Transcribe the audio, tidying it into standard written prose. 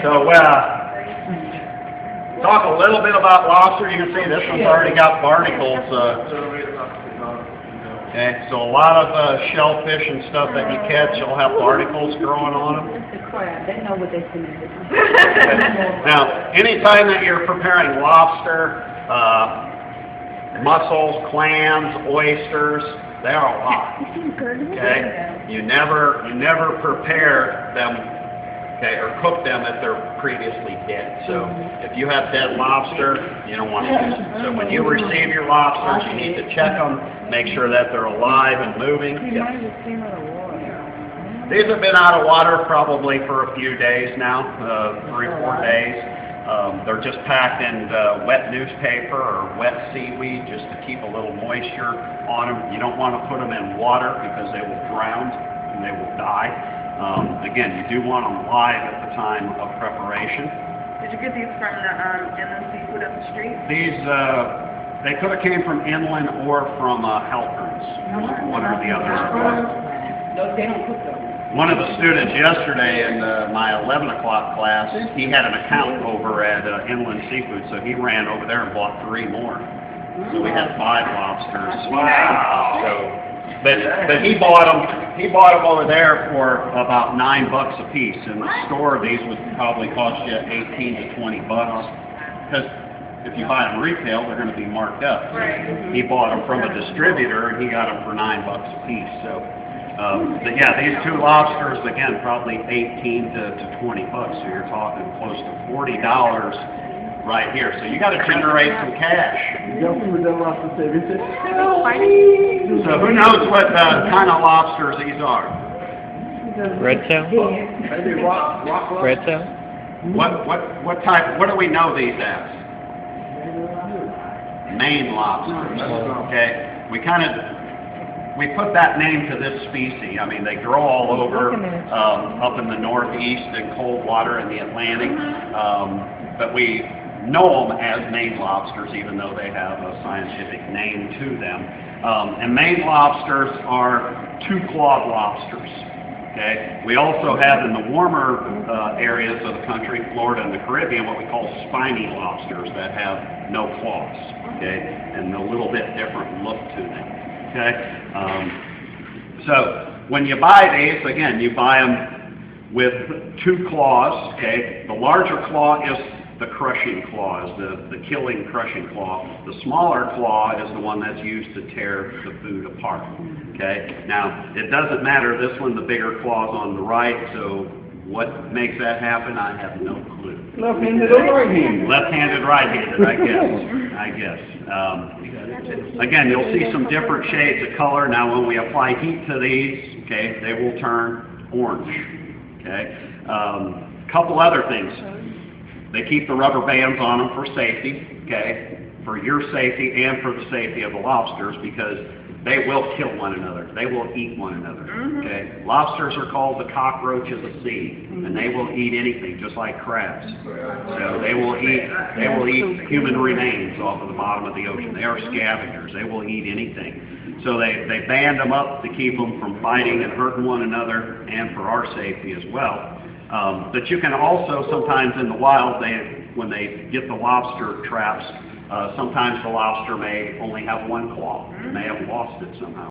So, talk a little bit about lobster. You can see this one's already got barnacles. Okay, so a lot of shellfish and stuff that you catch will have barnacles growing on them. They know what they're doing. Now, anytime that you're preparing lobster, mussels, clams, oysters, they are a lot. Okay, you never prepare them, okay, or cook them if they're previously dead. So if you have dead lobster, you don't want to use it. So when you receive your lobsters, you need to check them, make sure that they're alive and moving. These have been out of water probably for a few days now, 3 or 4 days. They're just packed in wet newspaper or wet seaweed just to keep a little moisture on them. You don't want to put them in water because they will drown and they will die. Again, you do want them live at the time of preparation. Did you get these from the inland seafood up the street? These, they could have came from inland or from Halperns, one or the other. No, they don't cook them. One of the students yesterday in my 11 o'clock class, he had an account over at Inland Seafood, so he ran over there and bought 3 more. So we had 5 lobsters. Wow! So, but he bought them over there for about $9 a piece. In the store, these would probably cost you 18 to 20 bucks. Because if you buy them retail, they're going to be marked up. Right. He bought them from a distributor, and he got them for $9 a piece. So. But yeah, these 2 lobsters, again, probably 18 to 20 bucks. So you're talking close to $40 right here. So you got to generate some cash. So who knows what kind of lobsters these are? Red tail? Red tail? What type? What do we know these as? Maine lobsters. Okay. We put that name to this species. I mean, they grow all over up in the northeast in cold water in the Atlantic, but we know them as Maine lobsters, even though they have a scientific name to them. And Maine lobsters are 2-clawed lobsters. Okay. We also have in the warmer areas of the country, Florida and the Caribbean, what we call spiny lobsters that have no claws. Okay, and a little bit different look to them. Okay, so when you buy these, again, you buy them with 2 claws. Okay, the larger claw is the crushing claw, is the killing crushing claw. The smaller claw is the one that's used to tear the food apart. Okay, now it doesn't matter. This one, the bigger claw's on the right. So what makes that happen? I have no clue. Left-handed or right-handed? Left-handed, right-handed, I guess. Again, you'll see some different shades of color. Now, when we apply heat to these, okay, they will turn orange. Okay. Couple other things. They keep the rubber bands on them for safety. Okay, for your safety and for the safety of the lobsters, because they will kill one another. They will eat one another. Okay. Lobsters are called the cockroach of the sea, and they will eat anything, just like crabs. So they will eat human remains off of the bottom of the ocean. They are scavengers. They will eat anything. So they band them up to keep them from fighting and hurting one another, and for our safety as well. But you can also sometimes in the wild, when they get the lobster traps, sometimes the lobster may only have 1 claw. They may have lost it somehow.